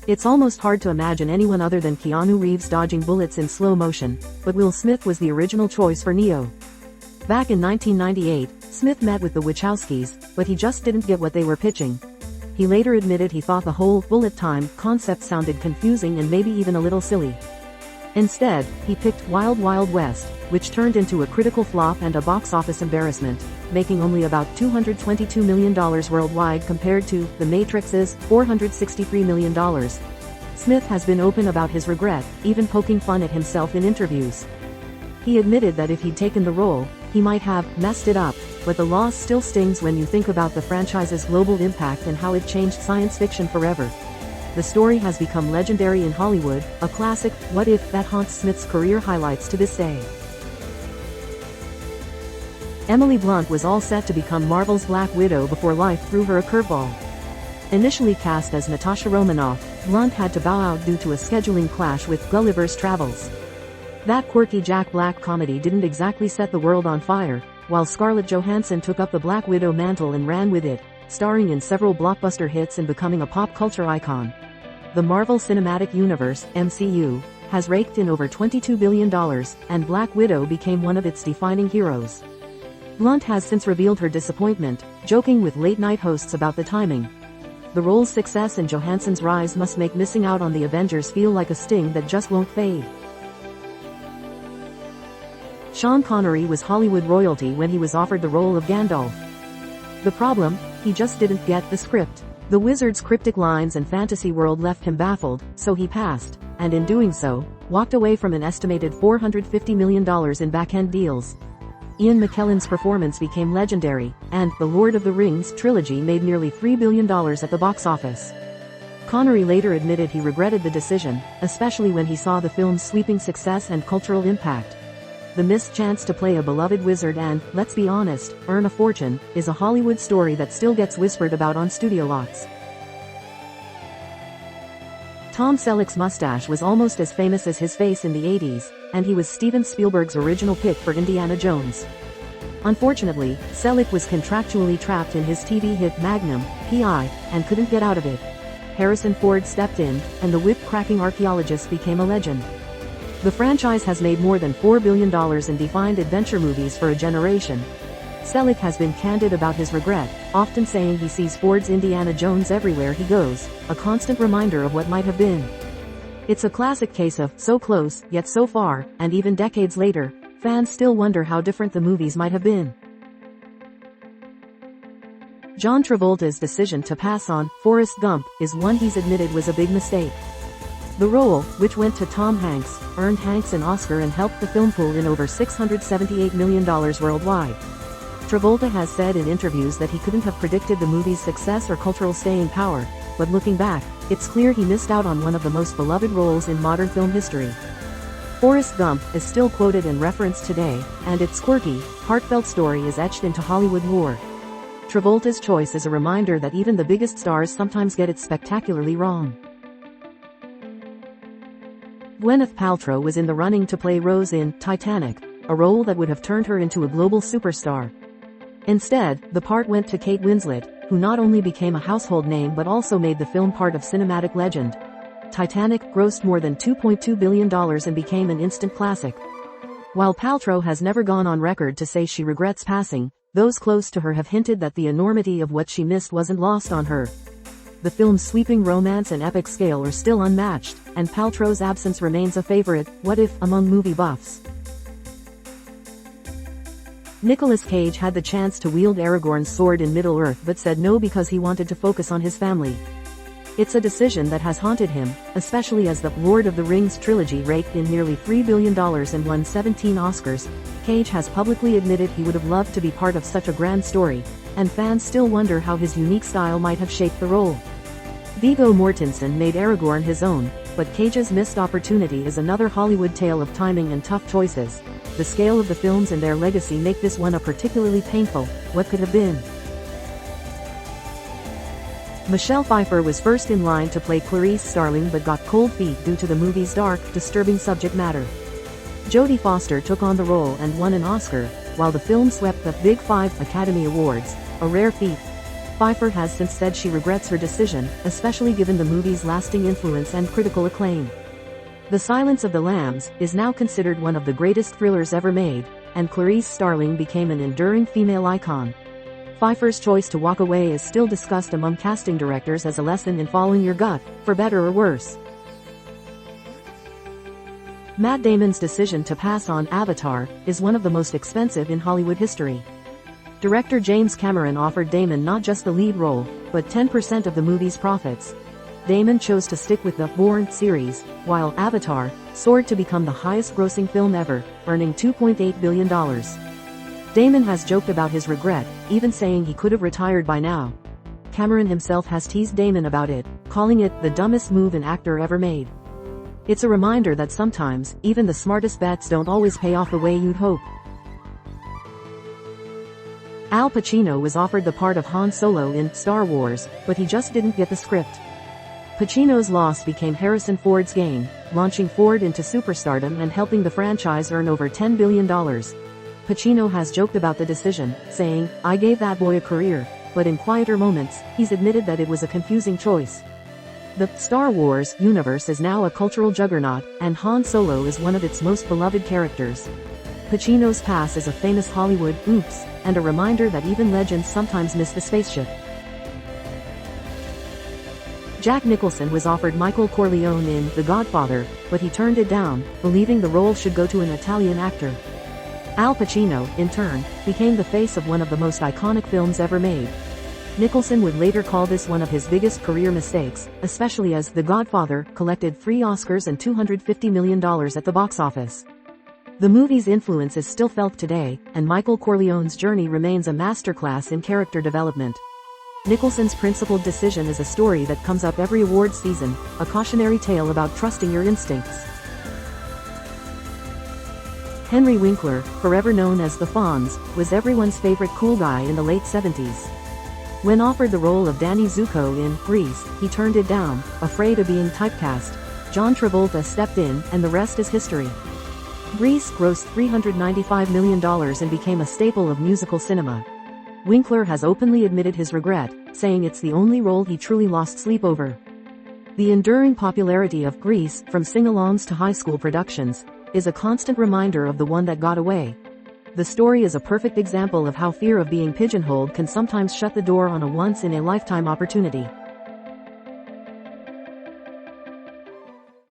It's almost hard to imagine anyone other than Keanu Reeves dodging bullets in slow motion, but Will Smith was the original choice for Neo. Back in 1998, Smith met with the Wachowskis, but he just didn't get what they were pitching. He later admitted he thought the whole bullet time concept sounded confusing and maybe even a little silly. Instead, he picked Wild Wild West, which turned into a critical flop and a box office embarrassment, making only about $222 million worldwide compared to The Matrix's $463 million. Smith has been open about his regret, even poking fun at himself in interviews. He admitted that if he'd taken the role, he might have messed it up, but the loss still stings when you think about the franchise's global impact and how it changed science fiction forever. The story has become legendary in Hollywood, a classic what if that haunts Smith's career highlights to this day. Emily Blunt was all set to become Marvel's Black Widow before life threw her a curveball. Initially cast as Natasha Romanoff, Blunt had to bow out due to a scheduling clash with Gulliver's Travels. That quirky Jack Black comedy didn't exactly set the world on fire, while Scarlett Johansson took up the Black Widow mantle and ran with it, starring in several blockbuster hits and becoming a pop culture icon. The Marvel Cinematic Universe, MCU, has raked in over $22 billion, and Black Widow became one of its defining heroes. Blunt has since revealed her disappointment, joking with late-night hosts about the timing. The role's success and Johansson's rise must make missing out on the Avengers feel like a sting that just won't fade. Sean Connery was Hollywood royalty when he was offered the role of Gandalf. The problem? He just didn't get the script. The wizard's cryptic lines and fantasy world left him baffled, so he passed, and in doing so, walked away from an estimated $450 million in back-end deals. Ian McKellen's performance became legendary, and The Lord of the Rings trilogy made nearly $3 billion at the box office. Connery later admitted he regretted the decision, especially when he saw the film's sweeping success and cultural impact. The missed chance to play a beloved wizard and, let's be honest, earn a fortune, is a Hollywood story that still gets whispered about on studio lots. Tom Selleck's mustache was almost as famous as his face in the 80s, and he was Steven Spielberg's original pick for Indiana Jones. Unfortunately, Selleck was contractually trapped in his TV hit Magnum, P.I., and couldn't get out of it. Harrison Ford stepped in, and the whip-cracking archaeologist became a legend. The franchise has made more than $4 billion in defined adventure movies for a generation. Selleck has been candid about his regret, often saying he sees Ford's Indiana Jones everywhere he goes, a constant reminder of what might have been. It's a classic case of so close, yet so far, and even decades later, fans still wonder how different the movies might have been. John Travolta's decision to pass on Forrest Gump is one he's admitted was a big mistake. The role, which went to Tom Hanks, earned Hanks an Oscar and helped the film pull in over $678 million worldwide. Travolta has said in interviews that he couldn't have predicted the movie's success or cultural staying power, but looking back, it's clear he missed out on one of the most beloved roles in modern film history. Forrest Gump is still quoted and referenced today, and its quirky, heartfelt story is etched into Hollywood lore. Travolta's choice is a reminder that even the biggest stars sometimes get it spectacularly wrong. Gwyneth Paltrow was in the running to play Rose in Titanic, a role that would have turned her into a global superstar. Instead, the part went to Kate Winslet, who not only became a household name but also made the film part of cinematic legend. Titanic grossed more than $2.2 billion and became an instant classic. While Paltrow has never gone on record to say she regrets passing, those close to her have hinted that the enormity of what she missed wasn't lost on her. The film's sweeping romance and epic scale are still unmatched, and Paltrow's absence remains a favorite what if among movie buffs. Nicolas Cage had the chance to wield Aragorn's sword in Middle-earth but said no because he wanted to focus on his family. It's a decision that has haunted him, especially as the Lord of the Rings trilogy raked in nearly $3 billion and won 17 Oscars. Cage has publicly admitted he would have loved to be part of such a grand story, and fans still wonder how his unique style might have shaped the role. Viggo Mortensen made Aragorn his own, but Cage's missed opportunity is another Hollywood tale of timing and tough choices. The scale of the films and their legacy make this one a particularly painful, what could have been. Michelle Pfeiffer was first in line to play Clarice Starling but got cold feet due to the movie's dark, disturbing subject matter. Jodie Foster took on the role and won an Oscar, while the film swept the Big Five Academy Awards, a rare feat. Pfeiffer has since said she regrets her decision, especially given the movie's lasting influence and critical acclaim. The Silence of the Lambs is now considered one of the greatest thrillers ever made, and Clarice Starling became an enduring female icon. Pfeiffer's choice to walk away is still discussed among casting directors as a lesson in following your gut, for better or worse. Matt Damon's decision to pass on Avatar is one of the most expensive in Hollywood history. Director James Cameron offered Damon not just the lead role, but 10% of the movie's profits. Damon chose to stick with the Bourne series, while Avatar soared to become the highest-grossing film ever, earning $2.8 billion. Damon has joked about his regret, even saying he could have retired by now. Cameron himself has teased Damon about it, calling it the dumbest move an actor ever made. It's a reminder that sometimes, even the smartest bets don't always pay off the way you'd hope. Al Pacino was offered the part of Han Solo in Star Wars, but he just didn't get the script. Pacino's loss became Harrison Ford's gain, launching Ford into superstardom and helping the franchise earn over $10 billion. Pacino has joked about the decision, saying, "I gave that boy a career," but in quieter moments, he's admitted that it was a confusing choice. The Star Wars universe is now a cultural juggernaut, and Han Solo is one of its most beloved characters. Pacino's pass is a famous Hollywood oops, and a reminder that even legends sometimes miss the spaceship. Jack Nicholson was offered Michael Corleone in The Godfather, but he turned it down, believing the role should go to an Italian actor. Al Pacino, in turn, became the face of one of the most iconic films ever made. Nicholson would later call this one of his biggest career mistakes, especially as The Godfather collected 3 Oscars and $250 million at the box office. The movie's influence is still felt today, and Michael Corleone's journey remains a masterclass in character development. Nicholson's principled decision is a story that comes up every awards season, a cautionary tale about trusting your instincts. Henry Winkler, forever known as the Fonz, was everyone's favorite cool guy in the late 70s. When offered the role of Danny Zuko in Grease, he turned it down, afraid of being typecast. John Travolta stepped in, and the rest is history. Grease grossed $395 million and became a staple of musical cinema. Winkler has openly admitted his regret, saying it's the only role he truly lost sleep over. The enduring popularity of Grease, from sing-alongs to high school productions, is a constant reminder of the one that got away. The story is a perfect example of how fear of being pigeonholed can sometimes shut the door on a once-in-a-lifetime opportunity.